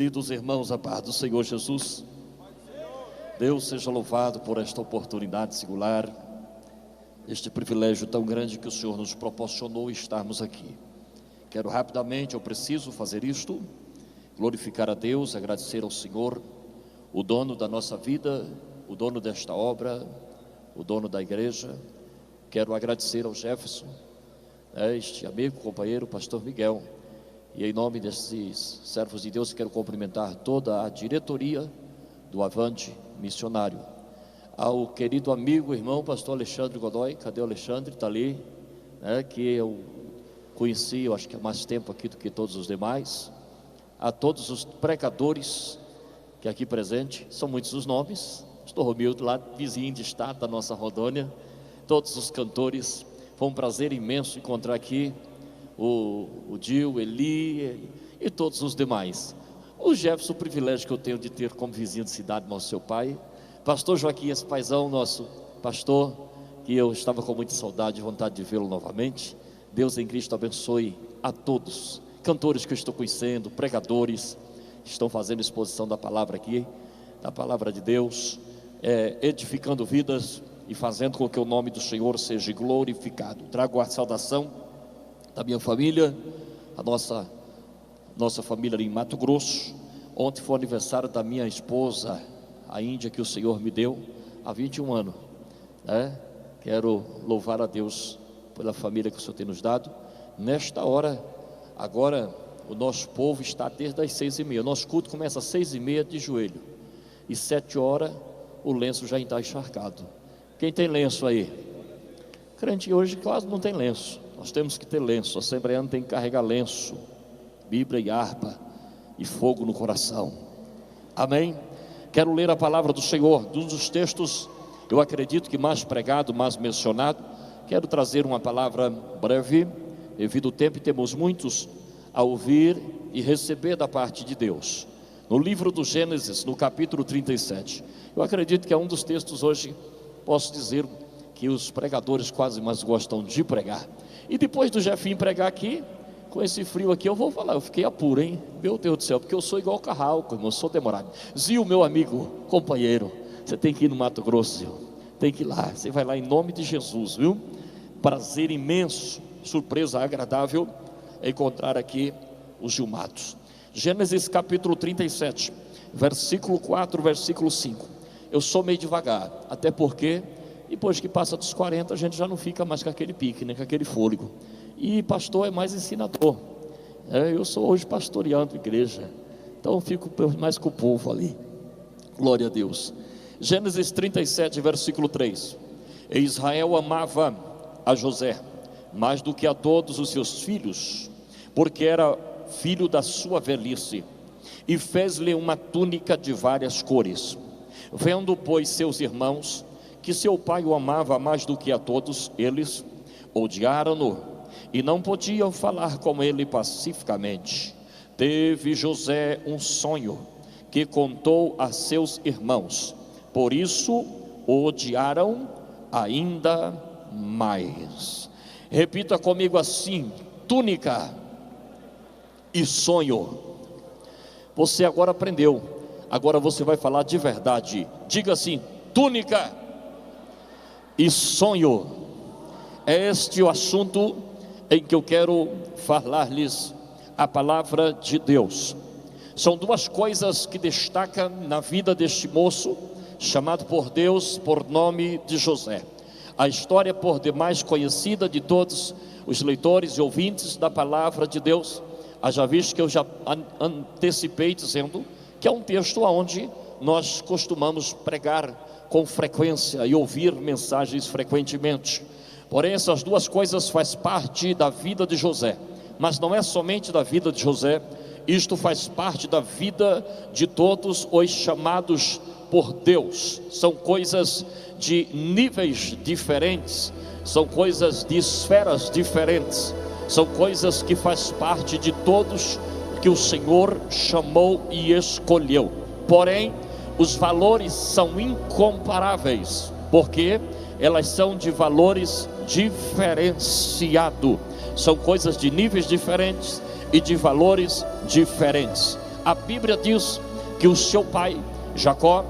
Queridos irmãos, a paz do Senhor Jesus. Deus seja louvado por esta oportunidade singular, este privilégio tão grande que o Senhor nos proporcionou estarmos aqui. Quero rapidamente, eu preciso fazer isto, glorificar a Deus, agradecer ao Senhor, o dono da nossa vida, o dono desta obra, o dono da igreja. Quero agradecer ao Jefferson, este amigo, companheiro, pastor Miguel. E em nome desses servos de Deus, quero cumprimentar toda a diretoria do Avante Missionário. Ao querido amigo, irmão, pastor Alexandre Godoy. Cadê o Alexandre? Está ali, que eu conheci, eu acho que há mais tempo aqui do que todos os demais. A todos os pregadores que aqui presentes, são muitos os nomes. Pastor Romildo, lá vizinho de estado da nossa Rondônia. Todos os cantores, foi um prazer imenso encontrar aqui o Dil, Eli e todos os demais. O Jefferson, o privilégio que eu tenho de ter como vizinho de cidade, nosso seu pai. Pastor Joaquim, esse paizão, nosso pastor, que eu estava com muita saudade e vontade de vê-lo novamente. Deus em Cristo abençoe a todos. Cantores que eu estou conhecendo, pregadores, estão fazendo exposição da palavra aqui, da palavra de Deus, edificando vidas e fazendo com que o nome do Senhor seja glorificado. Trago a saudação da minha família, a nossa família ali em Mato Grosso. Ontem foi o aniversário da minha esposa, a Índia, que o Senhor me deu há 21 anos. Quero louvar a Deus pela família que o Senhor tem nos dado. Nesta hora, agora, o nosso povo está desde as 6h30. O nosso culto começa às 6h30 de joelho. E 7h, o lenço já está encharcado. Quem tem lenço aí? Crente hoje quase não tem lenço. Nós temos que ter lenço. A assembleana tem que carregar lenço, Bíblia e harpa e fogo no coração. Amém? Quero ler a palavra do Senhor. Um dos textos, eu acredito que mais pregado, mais mencionado. Quero trazer uma palavra breve, devido ao tempo, e temos muitos a ouvir e receber da parte de Deus. No livro do Gênesis, no capítulo 37. Eu acredito que é um dos textos hoje, posso dizer, que os pregadores quase mais gostam de pregar. E depois do Jefinho pregar aqui, com esse frio aqui, eu vou falar, eu fiquei apuro, hein? Meu Deus do céu, porque eu sou igual o Carralco, irmão, eu sou demorado. Zil, meu amigo, companheiro, você tem que ir no Mato Grosso, Zil. Tem que ir lá, você vai lá em nome de Jesus, viu? Prazer imenso, surpresa agradável encontrar aqui os Gilmatos. Gênesis capítulo 37, versículo 4, versículo 5. Eu sou meio devagar, até porque depois que passa dos 40, a gente já não fica mais com aquele pique, nem com aquele fôlego. E pastor é mais ensinador. Eu sou hoje pastoreando igreja, então eu fico mais com o povo ali. Glória a Deus. Gênesis 37, versículo 3. E Israel amava a José mais do que a todos os seus filhos, porque era filho da sua velhice, e fez-lhe uma túnica de várias cores. Vendo, pois, seus irmãos que seu pai o amava mais do que a todos, eles odiaram-no e não podiam falar com ele pacificamente. Teve José um sonho que contou a seus irmãos, por isso o odiaram ainda mais. Repita comigo assim: túnica e sonho. Você agora aprendeu, agora você vai falar de verdade. Diga assim: túnica e sonho. É este o assunto em que eu quero falar-lhes a palavra de Deus. São duas coisas que destacam na vida deste moço, chamado por Deus por nome de José. A história por demais conhecida de todos os leitores e ouvintes da palavra de Deus. Haja visto que eu já antecipei dizendo que é um texto onde nós costumamos pregar com frequência e ouvir mensagens frequentemente. Porém, essas duas coisas faz parte da vida de José, mas não é somente da vida de José. Isto faz parte da vida de todos os chamados por Deus. São coisas de níveis diferentes, são coisas de esferas diferentes, são coisas que faz parte de todos que o Senhor chamou e escolheu. Porém, os valores são incomparáveis, porque elas são de valores diferenciados. São coisas de níveis diferentes e de valores diferentes. A Bíblia diz que o seu pai, Jacó,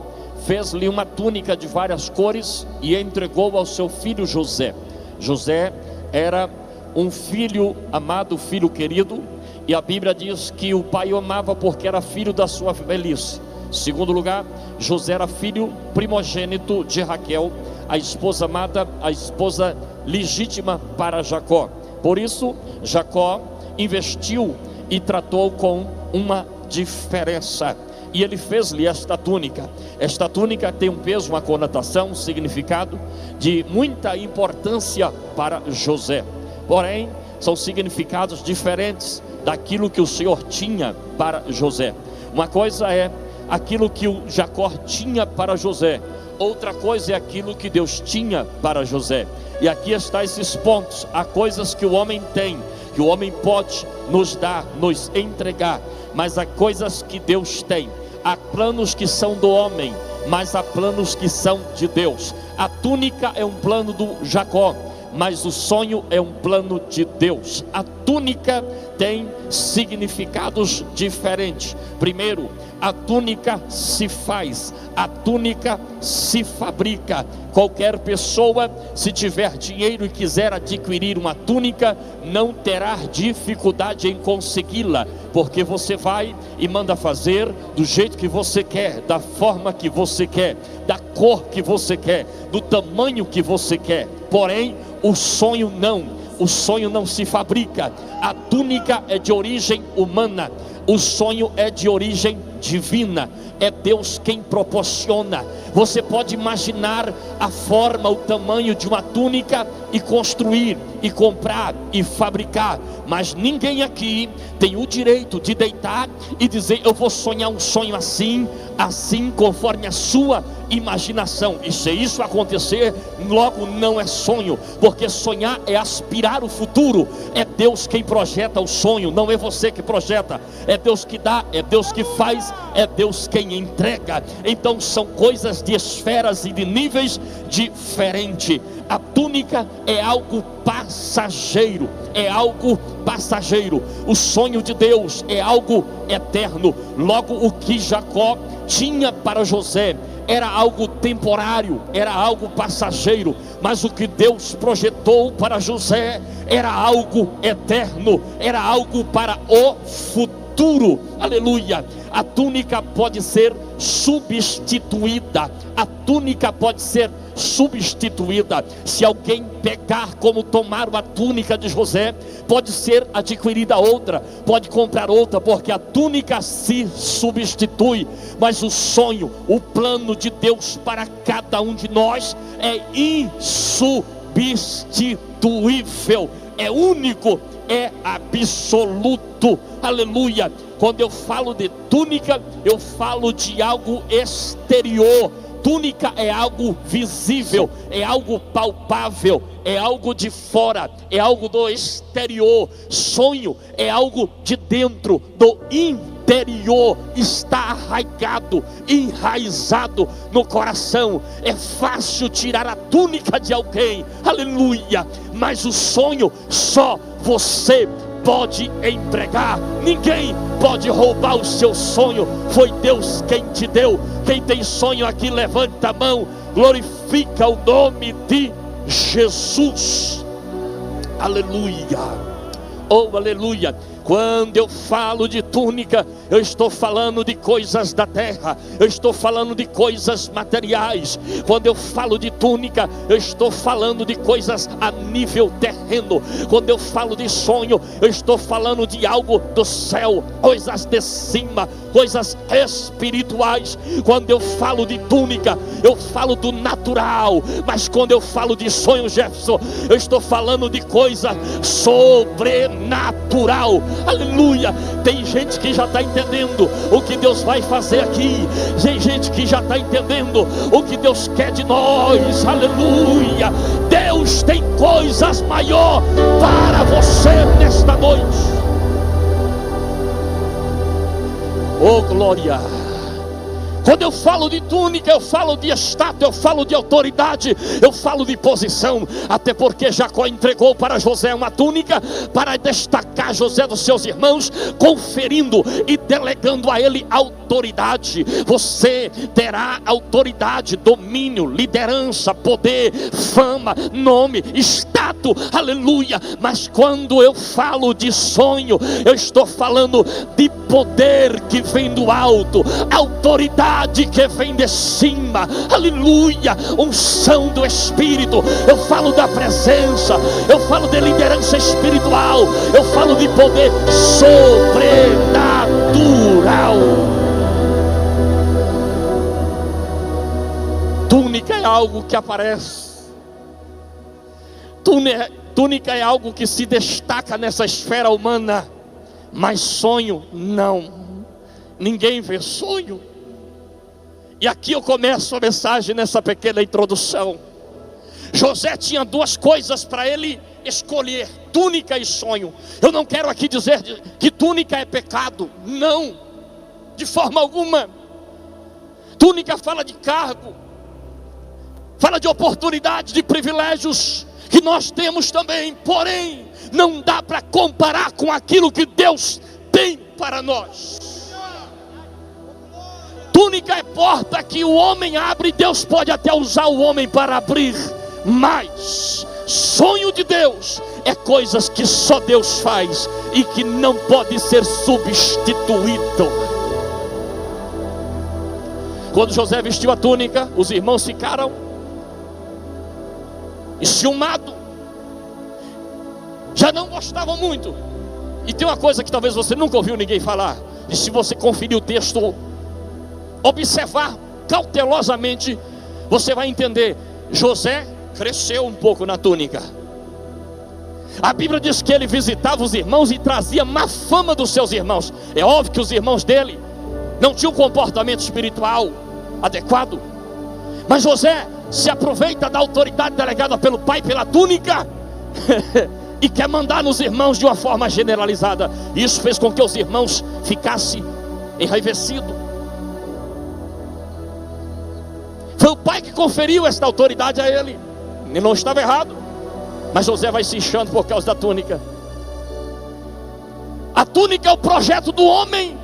fez-lhe uma túnica de várias cores e entregou ao seu filho José. José era um filho amado, filho querido, e a Bíblia diz que o pai o amava porque era filho da sua velhice. Segundo lugar, José era filho primogênito de Raquel, a esposa amada, a esposa legítima para Jacó. Por isso, Jacó investiu e tratou com uma diferença, e ele fez-lhe esta túnica. Esta túnica tem um peso, uma conotação, um significado de muita importância para José. Porém, são significados diferentes daquilo que o Senhor tinha para José. Uma coisa é aquilo que o Jacó tinha para José, outra coisa é aquilo que Deus tinha para José. E aqui está esses pontos. Há coisas que o homem tem, que o homem pode nos dar, nos entregar, mas há coisas que Deus tem. Há planos que são do homem, mas há planos que são de Deus. A túnica é um plano do Jacó, mas o sonho é um plano de Deus. A túnica tem significados diferentes. Primeiro, a túnica se faz, a túnica se fabrica. Qualquer pessoa, se tiver dinheiro e quiser adquirir uma túnica, não terá dificuldade em consegui-la, porque você vai e manda fazer do jeito que você quer, da forma que você quer, da cor que você quer, do tamanho que você quer. Porém, o sonho não se fabrica. A túnica é de origem humana, o sonho é de origem divina. É Deus quem proporciona. Você pode imaginar a forma, o tamanho de uma túnica e construir, e comprar, e fabricar, mas ninguém aqui tem o direito de deitar e dizer: eu vou sonhar um sonho assim, assim, conforme a sua imaginação. E se isso acontecer, logo não é sonho, porque sonhar é aspirar o futuro. É Deus quem projeta o sonho, não é você que projeta. É Deus que dá, é Deus que faz, é Deus quem entrega. Então são coisas de esferas e de níveis diferentes. A túnica é algo passageiro, é algo passageiro. O sonho de Deus é algo eterno. Logo, o que Jacó tinha para José era algo temporário, era algo passageiro, mas o que Deus projetou para José era algo eterno, era algo para o futuro. Aleluia. A túnica pode ser substituída, a túnica pode ser substituída. Se alguém pegar como tomaram a túnica de José, pode ser adquirida outra, pode comprar outra, porque a túnica se substitui. Mas o sonho, o plano de Deus para cada um de nós é insubstituível, é único, é absoluto. Aleluia. Quando eu falo de túnica, eu falo de algo exterior. Túnica é algo visível, é algo palpável, é algo de fora, é algo do exterior. Sonho é algo de dentro, do interior, está arraigado, enraizado no coração. É fácil tirar a túnica de alguém, aleluia, mas o sonho só você pode entregar. Ninguém pode roubar o seu sonho. Foi Deus quem te deu. Quem tem sonho aqui, levanta a mão, glorifica o nome de Jesus. Aleluia. Oh, aleluia. Quando eu falo de túnica, eu estou falando de coisas da terra, eu estou falando de coisas materiais. Quando eu falo de túnica, eu estou falando de coisas a nível terreno. Quando eu falo de sonho, eu estou falando de algo do céu, coisas de cima, coisas espirituais. Quando eu falo de túnica, eu falo do natural, mas quando eu falo de sonho, Jefferson, eu estou falando de coisa sobrenatural. Aleluia. Tem gente que já está entendendo o que Deus vai fazer aqui. Tem gente que já está entendendo o que Deus quer de nós. Aleluia. Deus tem coisas maiores para você nesta noite. Oh glória. Quando eu falo de túnica, eu falo de status, eu falo de autoridade, eu falo de posição. Até porque Jacó entregou para José uma túnica para destacar José dos seus irmãos, conferindo e delegando a ele autoridade. Você terá autoridade, domínio, liderança, poder, fama, nome, status, aleluia. Mas quando eu falo de sonho, eu estou falando de poder que vem do alto, autoridade que vem de cima, aleluia, unção do Espírito. Eu falo da presença, eu falo de liderança espiritual, eu falo de poder sobrenatural. Túnica é algo que aparece, túnica é algo que se destaca nessa esfera humana, mas sonho não. Ninguém vê sonho. E aqui eu começo a mensagem nessa pequena introdução. José tinha duas coisas para ele escolher: túnica e sonho. Eu não quero aqui dizer que túnica é pecado, não, de forma alguma. Túnica fala de cargo, fala de oportunidade, de privilégios que nós temos também, porém não dá para comparar com aquilo que Deus tem para nós. Túnica é porta que o homem abre, Deus pode até usar o homem para abrir, mas sonho de Deus é coisas que só Deus faz e que não pode ser substituído. Quando José vestiu a túnica, os irmãos ficaram enciumados, já não gostavam muito. E tem uma coisa que talvez você nunca ouviu ninguém falar, e se você conferir o texto, observar cautelosamente, você vai entender. José cresceu um pouco na túnica. A Bíblia diz que ele visitava os irmãos e trazia má fama dos seus irmãos. É óbvio que os irmãos dele não tinham um comportamento espiritual adequado, mas José se aproveita da autoridade delegada pelo pai, pela túnica, e quer mandar nos irmãos de uma forma generalizada. Isso fez com que os irmãos ficassem enraivecidos. Foi o pai que conferiu esta autoridade a ele. Ele não estava errado, mas José vai se inchando por causa da túnica. A túnica é o projeto do homem,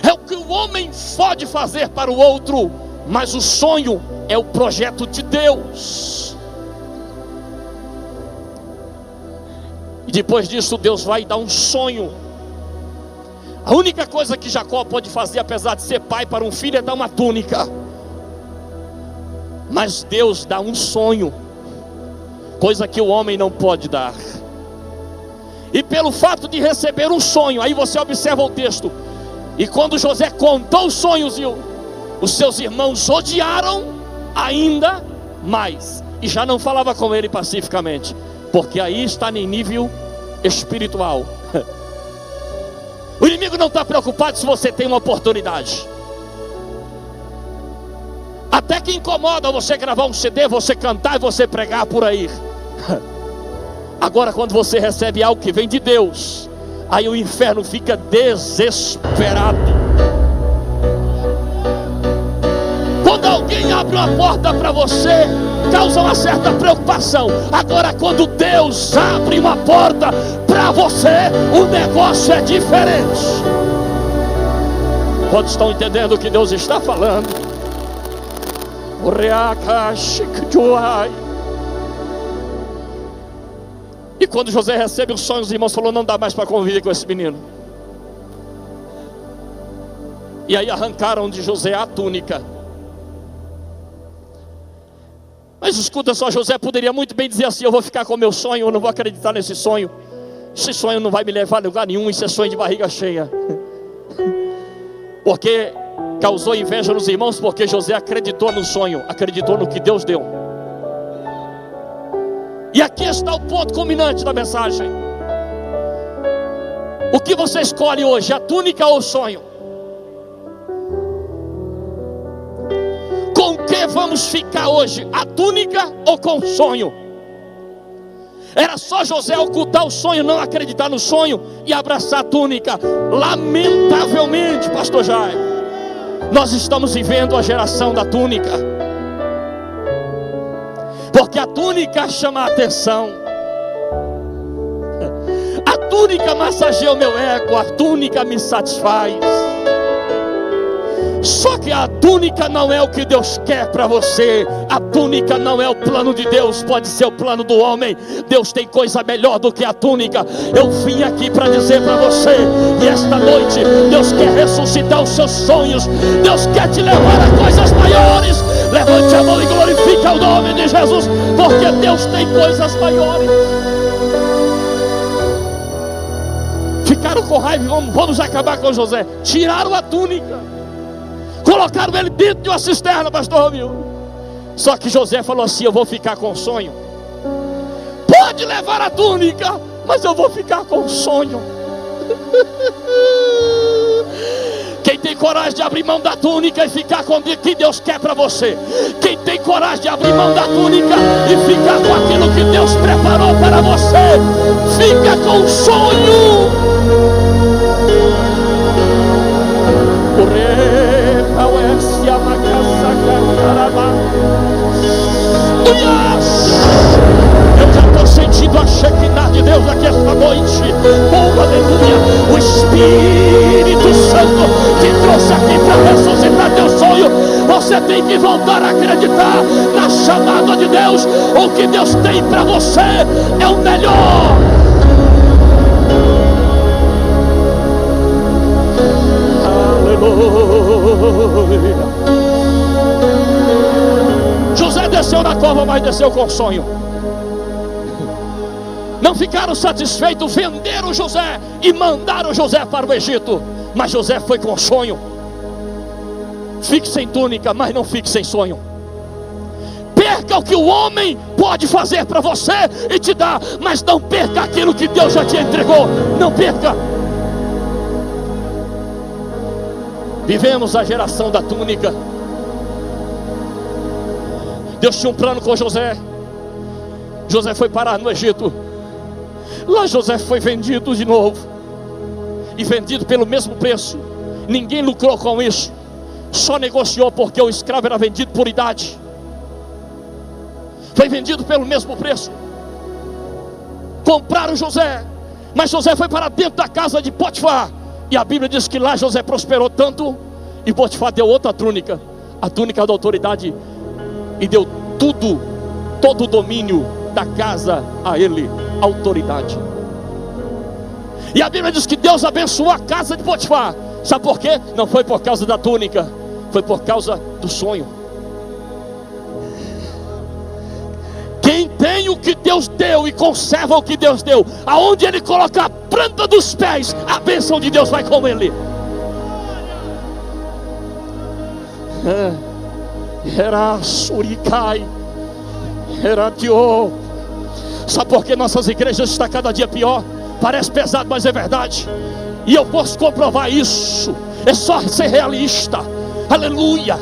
é o que o homem pode fazer para o outro, mas o sonho é o projeto de Deus. E depois disso Deus vai dar um sonho. A única coisa que Jacó pode fazer, apesar de ser pai para um filho, é dar uma túnica. Mas Deus dá um sonho, coisa que o homem não pode dar. E pelo fato de receber um sonho, aí você observa o texto, e quando José contou os sonhos, os seus irmãos odiaram ainda mais, e já não falava com ele pacificamente, porque aí está em nível espiritual. O inimigo não está preocupado se você tem uma oportunidade. Até que incomoda você gravar um CD, você cantar e você pregar por aí. Agora quando você recebe algo que vem de Deus, aí o inferno fica desesperado. Quando alguém abre uma porta para você, causa uma certa preocupação. Agora quando Deus abre uma porta para você, o negócio é diferente. Quantos estão entendendo o que Deus está falando? E quando José recebe o sonho, os irmãos falaram: não dá mais para conviver com esse menino. E aí arrancaram de José a túnica. Mas escuta só, José poderia muito bem dizer assim: eu vou ficar com o meu sonho, eu não vou acreditar nesse sonho. Esse sonho não vai me levar a lugar nenhum, isso é sonho de barriga cheia. Porque causou inveja nos irmãos, porque José acreditou no sonho, acreditou no que Deus deu. E aqui está o ponto culminante da mensagem. O que você escolhe hoje, a túnica ou o sonho? Com o que vamos ficar hoje, a túnica ou com o sonho? Era só José ocultar o sonho, não acreditar no sonho e abraçar a túnica. Lamentavelmente, pastor Jair, Nós estamos vivendo a geração da túnica, porque a túnica chama a atenção. A túnica massageia o meu ego, a túnica me satisfaz. Só que a túnica não é o que Deus quer para você. A túnica não é o plano de Deus, pode ser o plano do homem. Deus tem coisa melhor do que a túnica. Eu vim aqui para dizer para você, e esta noite Deus quer ressuscitar os seus sonhos. Deus quer te levar a coisas maiores. Levante a mão e glorifique o nome de Jesus, porque Deus tem coisas maiores. Ficaram com raiva, vamos acabar com José. Tiraram a túnica, colocaram ele dentro de uma cisterna, pastor Romildo. Só que José falou assim: eu vou ficar com o sonho. Pode levar a túnica, mas eu vou ficar com o sonho. Quem tem coragem de abrir mão da túnica e ficar com o que Deus quer para você? Quem tem coragem de abrir mão da túnica e ficar com aquilo que Deus preparou para você? Fica com o sonho. Eu já estou sentindo a Shekinah de Deus aqui esta noite. Oh, aleluia. O Espírito Santo te trouxe aqui para ressuscitar teu sonho. Você tem que voltar a acreditar na chamada de Deus. O que Deus tem para você é o melhor. Aleluia. José desceu na cova, mas desceu com sonho. Não ficaram satisfeitos, venderam José e mandaram José para o Egito. Mas José foi com sonho. Fique sem túnica, mas não fique sem sonho. Perca o que o homem pode fazer para você e te dar, mas não perca aquilo que Deus já te entregou. Não perca. Vivemos a geração da túnica. Deus tinha um plano com José. José foi parar no Egito. Lá José foi vendido de novo, e vendido pelo mesmo preço. Ninguém lucrou com isso, só negociou, porque o escravo era vendido por idade. Foi vendido pelo mesmo preço. Compraram José, mas José foi para dentro da casa de Potifar. E a Bíblia diz que lá José prosperou tanto, e Potifar deu outra túnica, a túnica da autoridade, e deu tudo, todo o domínio da casa a ele, autoridade. E a Bíblia diz que Deus abençoou a casa de Potifar. Sabe por quê? Não foi por causa da túnica, foi por causa do sonho. Quem tem o que Deus deu e conserva o que Deus deu, aonde ele colocar a planta dos pés, a bênção de Deus vai com ele. Era suricai, era tio. Sabe por que nossas igrejas estão cada dia pior? Parece pesado, mas é verdade. E eu posso comprovar isso. É só ser realista. Aleluia.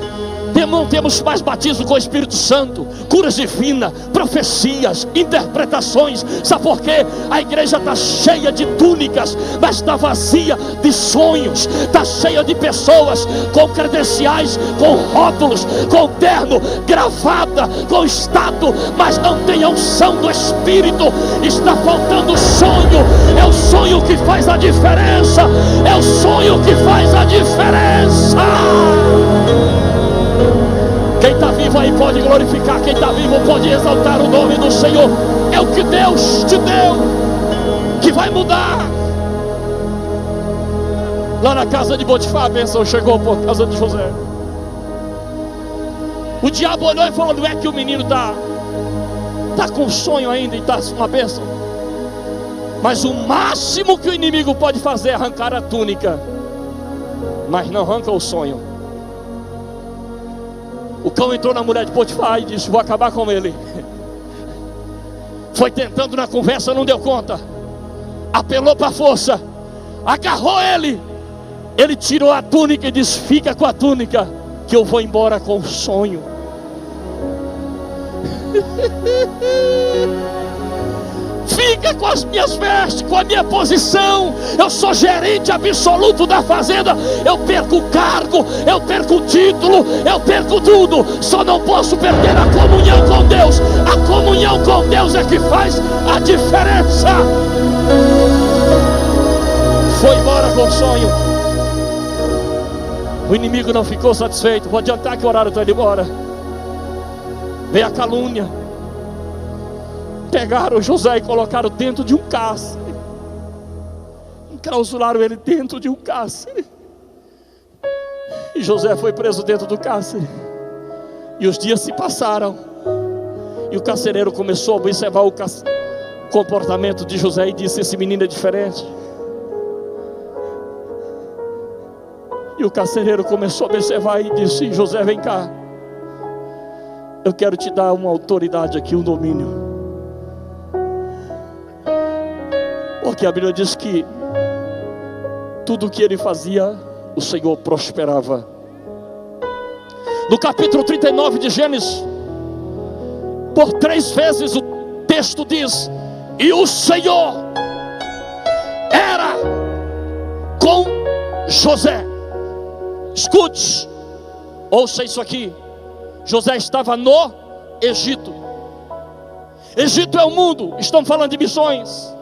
Não temos mais batismo com o Espírito Santo, curas divinas, profecias, interpretações. Sabe por quê? A igreja está cheia de túnicas, mas está vazia de sonhos. Está cheia de pessoas com credenciais, com rótulos, com terno, gravata, com status, mas não tem a unção do Espírito. Está faltando sonho. É o sonho que faz a diferença. É o sonho que faz a diferença. Quem está vivo aí pode glorificar. Quem está vivo pode exaltar o nome do Senhor. É o que Deus te deu que vai mudar. Lá na casa de Potifar, a bênção chegou por causa de José. O diabo olhou e falou: não é que o menino está com sonho ainda e está uma bênção? Mas o máximo que o inimigo pode fazer é arrancar a túnica, mas não arranca o sonho. O cão entrou na mulher de Potifar e disse: vou acabar com ele. Foi tentando na conversa, não deu conta. Apelou para a força, agarrou ele. Ele tirou a túnica e disse: fica com a túnica, que eu vou embora com o sonho. Fica é com as minhas vestes, com a minha posição. Eu sou gerente absoluto da fazenda. Eu perco o cargo, eu perco o título, eu perco tudo. Só não posso perder a comunhão com Deus. A comunhão com Deus é que faz a diferença. Foi embora com o sonho. O inimigo não ficou satisfeito. Vou adiantar que o horário está indo embora. Veio a calúnia. Pegaram José e colocaram dentro de um cárcere. Enclausuraram ele dentro de um cárcere. E José foi preso dentro do cárcere. E os dias se passaram. E o carcereiro começou a observar o comportamento de José e disse: esse menino é diferente. E o carcereiro começou a observar e disse: José, vem cá. Eu quero te dar uma autoridade aqui, um domínio. Porque a Bíblia diz que tudo o que ele fazia, o Senhor prosperava. No capítulo 39 de Gênesis, por 3 vezes o texto diz: e o Senhor era com José. Escute, ouça isso aqui. José estava no Egito. Egito é o mundo, estamos falando de missões.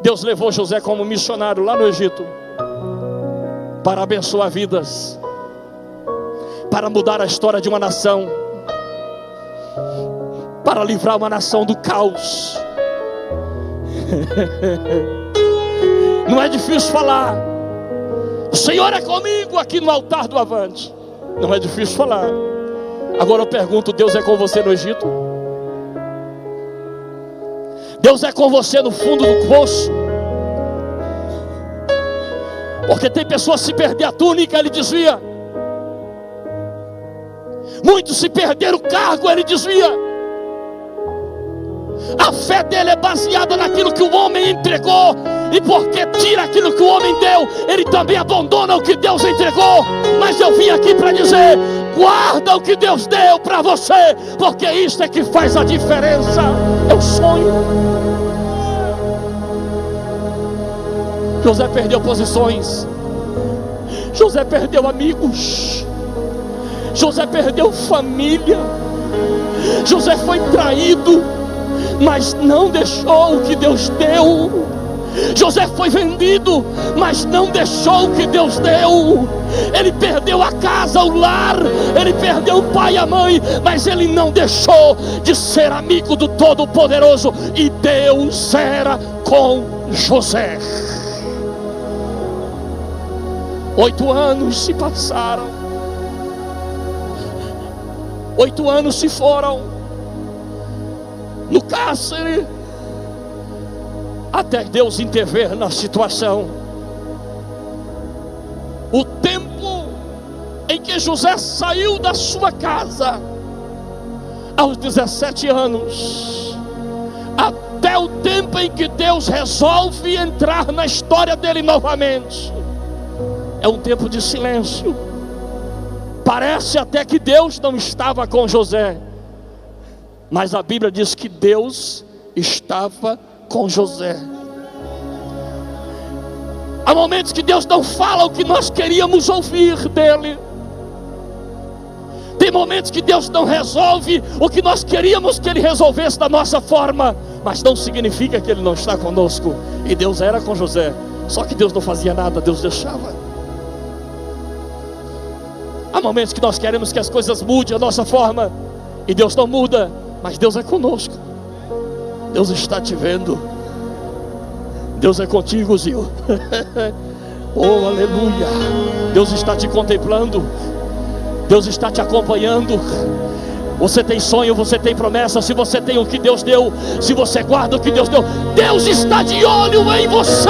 Deus levou José como missionário lá no Egito, para abençoar vidas, para mudar a história de uma nação, para livrar uma nação do caos. Não é difícil falar: o Senhor é comigo aqui no altar do Avante. Não é difícil falar. Agora eu pergunto: Deus é com você no Egito? Deus é com você no fundo do poço? Porque tem pessoas que se perder a túnica, ele desvia. Muitos se perderam o cargo, ele desvia. A fé dele é baseada naquilo que o homem entregou. E porque tira aquilo que o homem deu, ele também abandona o que Deus entregou. Mas eu vim aqui para dizer: guarda o que Deus deu para você, porque isso é que faz a diferença. É o sonho. José perdeu posições. José perdeu amigos. José perdeu família. José foi traído, mas não deixou o que Deus deu. José foi vendido, mas não deixou o que Deus deu. Ele perdeu a casa, o lar, ele perdeu o pai e a mãe, mas ele não deixou de ser amigo do Todo-Poderoso. E Deus era com José. 8 anos se passaram. 8 anos se foram no cárcere, até Deus intervir na situação. O tempo em que José saiu da sua casa, aos 17 anos, até o tempo em que Deus resolve entrar na história dele novamente, é um tempo de silêncio. Parece até que Deus não estava com José, mas a Bíblia diz que Deus estava com José. Há momentos que Deus não fala o que nós queríamos ouvir dele. Tem momentos que Deus não resolve o que nós queríamos que ele resolvesse da nossa forma, mas não significa que ele não está conosco. E Deus era com José, só que Deus não fazia nada, Deus deixava. Há momentos que nós queremos que as coisas mudem a nossa forma, e Deus não muda, mas Deus é conosco. Deus está te vendo. Deus é contigo, Zio. Oh, aleluia. Deus está te contemplando. Deus está te acompanhando. Você tem sonho, você tem promessa. Se você tem o que Deus deu, se você guarda o que Deus deu, Deus está de olho em você.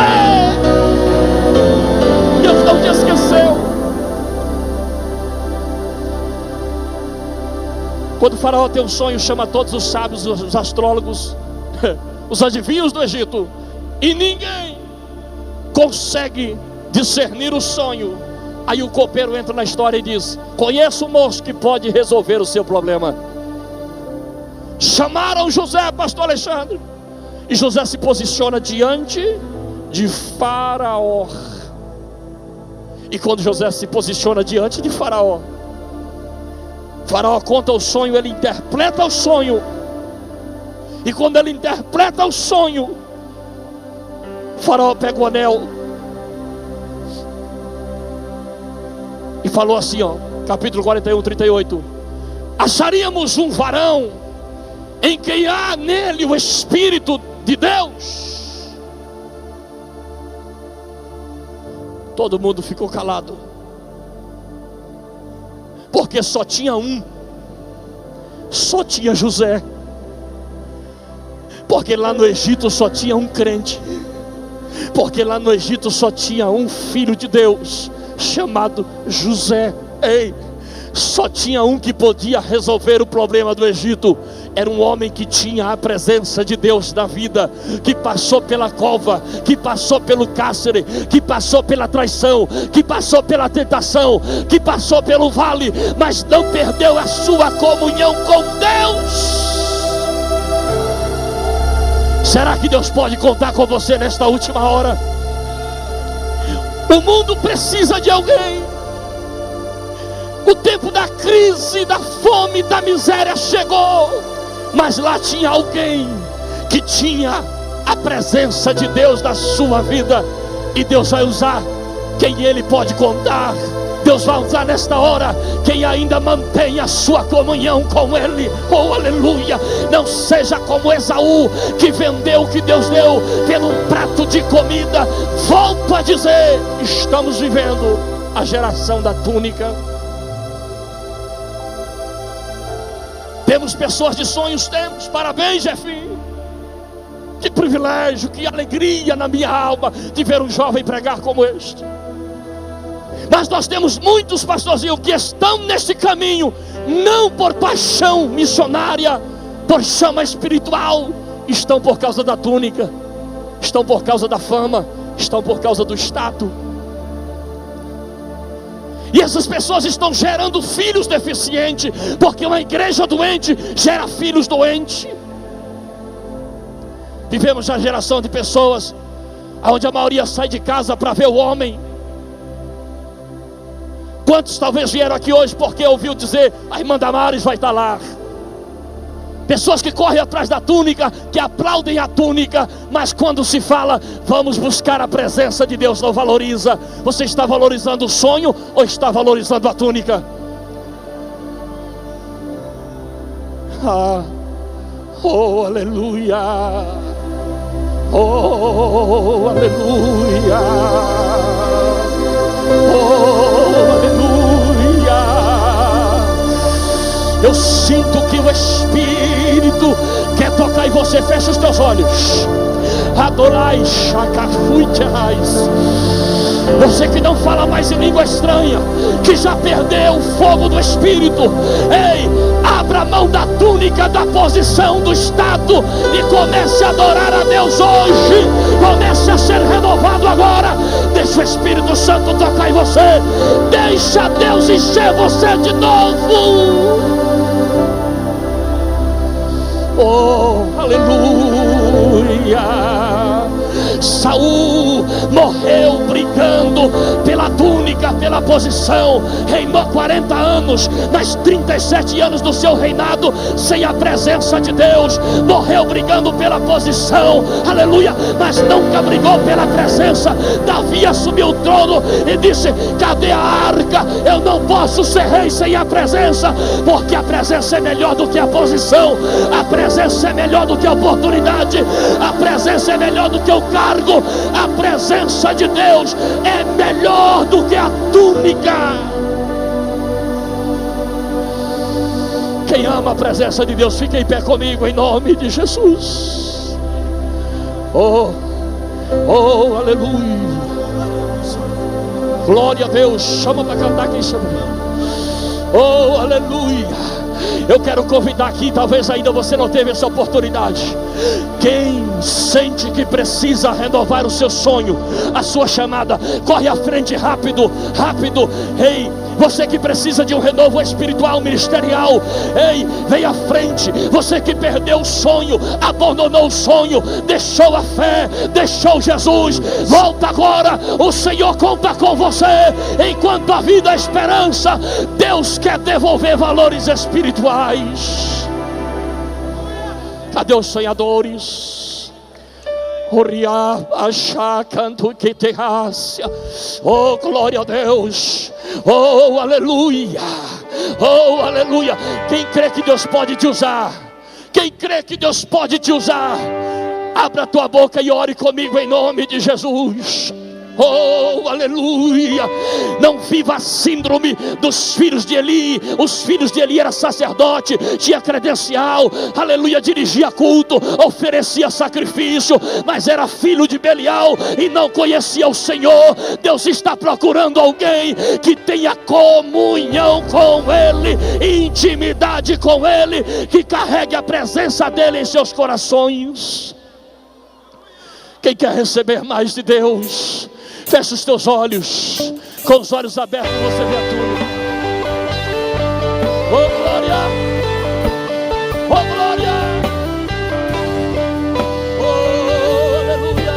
Deus não te esqueceu. Quando o faraó tem um sonho, chama todos os sábios, os astrólogos, os adivinhos do Egito, e ninguém consegue discernir o sonho. Aí o copeiro entra na história e diz: conheço um moço que pode resolver o seu problema. Chamaram José, pastor Alexandre, e José se posiciona diante de Faraó. E quando José se posiciona diante de Faraó, Faraó conta o sonho, ele interpreta o sonho. E quando ele interpreta o sonho, Faraó pega o anel e falou assim, capítulo 41, 38: acharíamos um varão em quem há nele o Espírito de Deus. Todo mundo ficou calado, porque só tinha um, só tinha José. Porque lá no Egito só tinha um crente, porque lá no Egito só tinha um filho de Deus, chamado José. Ei, só tinha um que podia resolver o problema do Egito. Era um homem que tinha a presença de Deus na vida, que passou pela cova, que passou pelo cárcere, que passou pela traição, que passou pela tentação, que passou pelo vale, mas não perdeu a sua comunhão com Deus. Será que Deus pode contar com você nesta última hora? O mundo precisa de alguém. O tempo da crise, da fome, da miséria chegou, mas lá tinha alguém que tinha a presença de Deus na sua vida, e Deus vai usar quem Ele pode contar. Deus vai usar nesta hora quem ainda mantém a sua comunhão com Ele. Oh, aleluia! Não seja como Esaú, que vendeu o que Deus deu pelo um prato de comida. Volto a dizer, estamos vivendo a geração da túnica. Temos pessoas de sonhos, temos. Parabéns, Jefinho. Que privilégio, que alegria na minha alma de ver um jovem pregar como este. Mas nós temos muitos pastorzinhos que estão nesse caminho, não por paixão missionária, por chama espiritual. Estão por causa da túnica, estão por causa da fama, estão por causa do status. E essas pessoas estão gerando filhos deficientes, porque uma igreja doente gera filhos doentes. Vivemos uma geração de pessoas onde a maioria sai de casa para ver o homem. Quantos talvez vieram aqui hoje porque ouviu dizer, a irmã Damares vai estar lá? Pessoas que correm atrás da túnica, que aplaudem a túnica, mas quando se fala, vamos buscar a presença de Deus, não valoriza. Você está valorizando o sonho ou está valorizando a túnica? Oh, aleluia! Oh, aleluia! Oh, aleluia! Eu sinto que o Espírito quer tocar em você. Fecha os teus olhos. Adorai, chacafuiteais. Você que não fala mais em língua estranha, que já perdeu o fogo do Espírito, ei, abra a mão da túnica, da posição, do estado, e comece a adorar a Deus hoje. Comece a ser renovado agora. Deixa o Espírito Santo tocar em você. Deixa Deus encher você de novo. Oh, aleluia! Saul morreu brigando pela túnica, pela posição. Reinou 40 anos, mas 37 anos do seu reinado sem a presença de Deus. Morreu brigando pela posição, aleluia, mas nunca brigou pela presença. Davi assumiu o trono e disse, cadê a arca? Eu não posso ser rei sem a presença, porque a presença é melhor do que a posição. A presença é melhor do que a oportunidade. A presença é melhor do que o cargo. A presença de Deus é melhor do que a túnica. Quem ama a presença de Deus, fica em pé comigo em nome de Jesus. Oh, oh, aleluia. Glória a Deus. Chama para cantar quem chama. Oh, aleluia. Eu quero convidar aqui, talvez ainda você não teve essa oportunidade. Quem sente que precisa renovar o seu sonho, a sua chamada, corre à frente rápido, rápido. Ei, Você que precisa de um renovo espiritual, ministerial, ei, vem à frente. Você que perdeu o sonho, abandonou o sonho, deixou a fé, deixou Jesus, volta agora. O Senhor conta com você. Enquanto a vida, a esperança, Deus quer devolver valores espirituais. Cadê os sonhadores? Oh, glória a Deus. Oh, aleluia. Oh, aleluia. Quem crê que Deus pode te usar? Quem crê que Deus pode te usar? Abra a tua boca e ore comigo em nome de Jesus. Oh, aleluia. Não viva a síndrome dos filhos de Eli. Os filhos de Eli eram sacerdote, tinha credencial, aleluia, dirigia culto, oferecia sacrifício, mas era filho de Belial e não conhecia o Senhor. Deus está procurando alguém que tenha comunhão com Ele, intimidade com Ele, que carregue a presença dEle em seus corações. Quem quer receber mais de Deus? Fecha os teus olhos. Com os olhos abertos você vê tudo. Oh glória, oh glória, oh aleluia.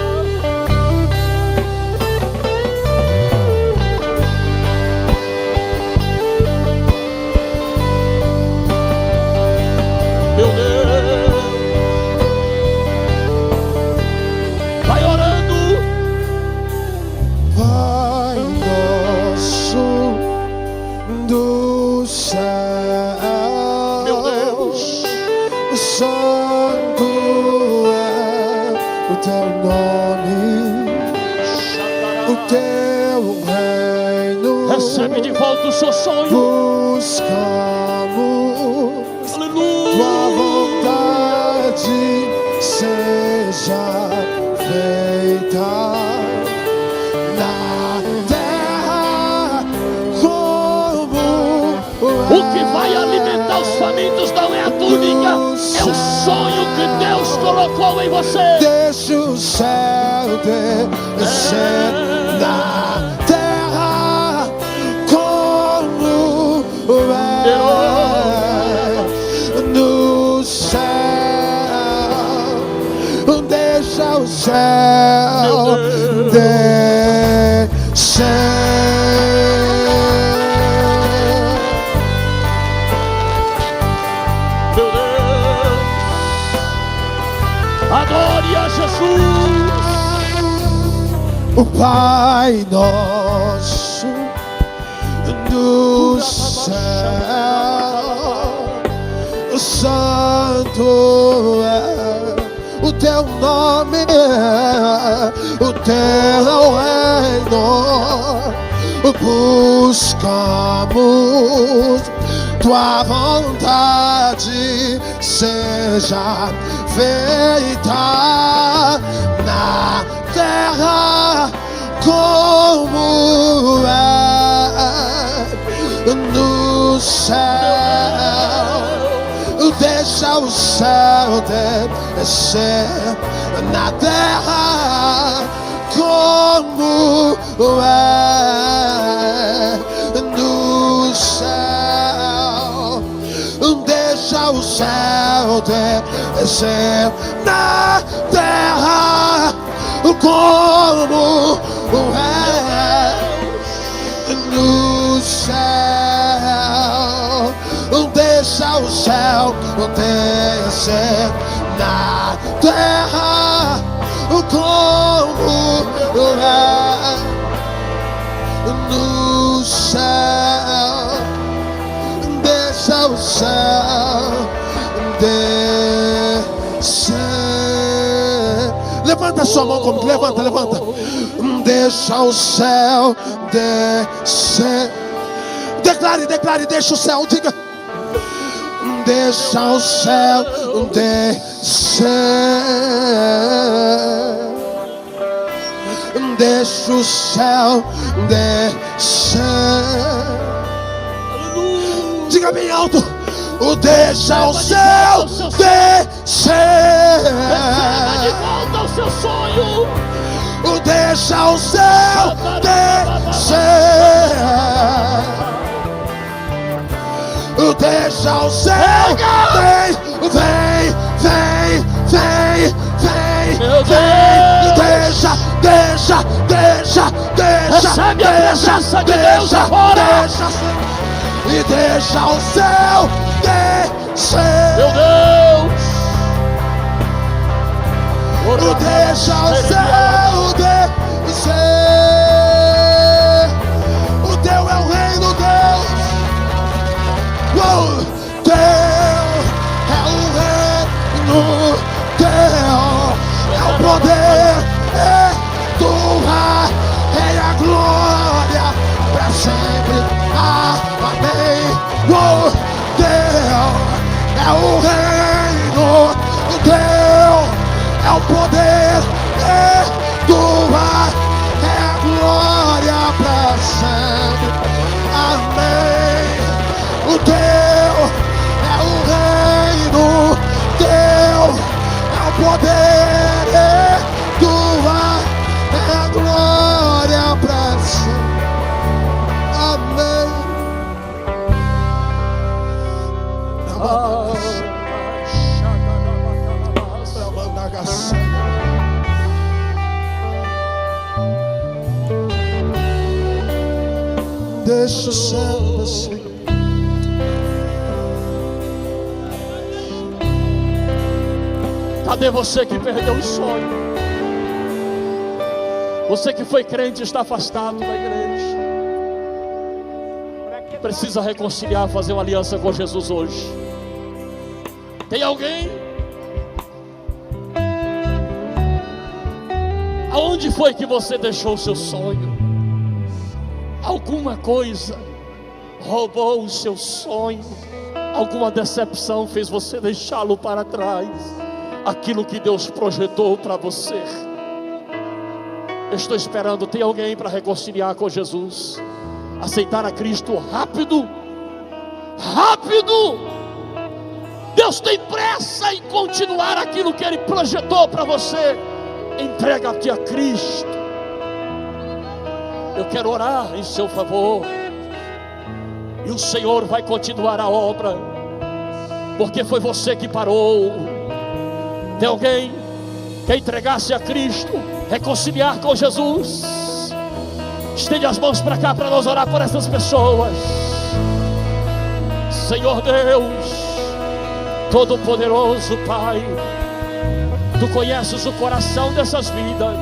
Meu Deus, vai orando. Pai nosso do céu, Meu Deus, santo é o teu nome, o teu reino. recebe de volta o seu sonho. Buscamos tua Aleluia. vontade, seja feita na terra como O que vai alimentar os famintos não é a túnica, é o sonho que Deus colocou em você. deixa o céu descer na terra como é no céu. Deixa o céu descer. Meu Deus, adore a Jesus. O Pai nosso do céu, santo é o teu nome, o teu reino. Buscamos tua vontade, seja feita na terra como é no céu. Deixa o céu descer na terra como é no céu. Deixa o céu descer na terra como é no céu. Deixa o céu descer na terra como é no céu. Deixa o céu descer. Levanta a sua mão comigo, levanta. Deixa o céu descer. Declare, deixa o céu, diga. Deixa o céu descer. Deixa o céu descer. Diga bem alto. Deixa o céu descer. Receba de volta o seu sonho. Deixa o céu descer. deixa o céu, vem, vem, vem, vem, vem, Meu vem, Deus. deixa, Recebe a presença de Deus agora. e deixa o céu descer. Meu Deus. Deixa o céu descer. O teu é o reino, Deus. O teu é o reino, teu é o poder, é tua, é a glória para sempre. Amém. O teu é o reino, o teu é o poder, é tua, é a glória para sempre. Amém. O teu é o reino, teu é o poder, é tua, é a glória para sempre. Amém. Deixa o céu descer. Cadê você que perdeu o sonho? Você que foi crente e está afastado da igreja, precisa reconciliar, fazer uma aliança com Jesus hoje. Tem alguém? Aonde foi que você deixou o seu sonho? Alguma coisa roubou o seu sonho, alguma decepção fez você deixá-lo para trás. Aquilo que Deus projetou para você. Eu estou esperando, tem alguém para reconciliar com Jesus, aceitar a Cristo rápido, rápido. Deus tem pressa em continuar aquilo que Ele projetou para você. Entrega-te a Cristo. Eu quero orar em seu favor, e o Senhor vai continuar a obra, porque foi você que parou. Tem alguém que entregar-se a Cristo, reconciliar com Jesus? Estende as mãos para cá para nós orar por essas pessoas. Senhor Deus Todo-Poderoso Pai, Tu conheces o coração dessas vidas.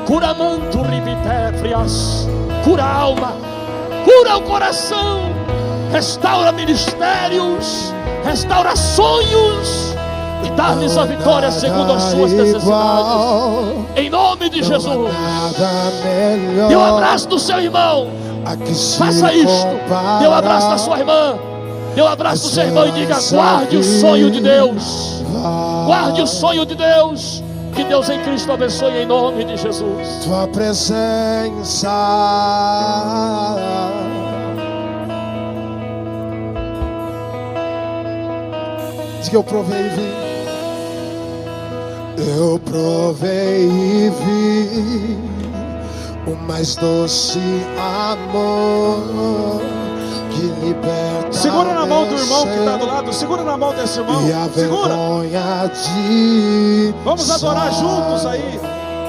Cura manto ribitefrias, cura a alma, cura o coração, restaura ministérios, restaura sonhos e dá-lhes a vitória segundo as suas necessidades. Em nome de Jesus. Dê um abraço do seu irmão. Faça isto. Dê um abraço da sua irmã. Dê um abraço do seu irmão e diga: guarde o sonho de Deus. Guarde o sonho de Deus. Que Deus em Cristo abençoe em nome de Jesus. Tua presença diz que eu provei e vi. Eu provei e vi o mais doce amor que liberta. Segura na mão do irmão que está do lado. Segura na mão desse irmão. E a segura. De vamos adorar juntos aí.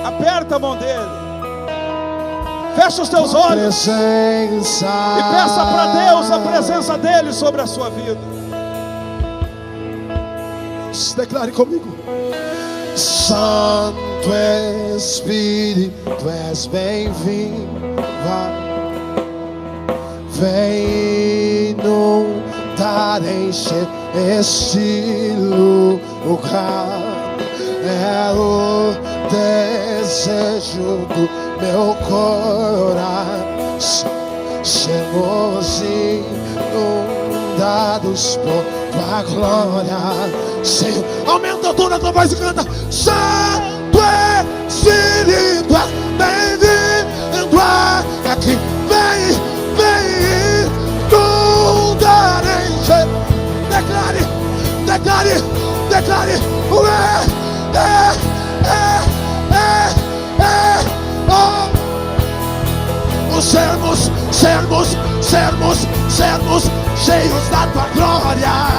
Aperta a mão dele. Fecha os teus olhos e peça para Deus a presença dele sobre a sua vida. Declare comigo. Santo Espírito, Tu és bem-vindo. Vem inundar, encher este lugar. É o desejo do meu coração. Sermos inundados por Tua glória. Senhor, aumenta a toda a tua voz e canta. Santo Espírito, bem-vindo aqui. Vem inundar, encher. Declare. sermos cheios da tua glória.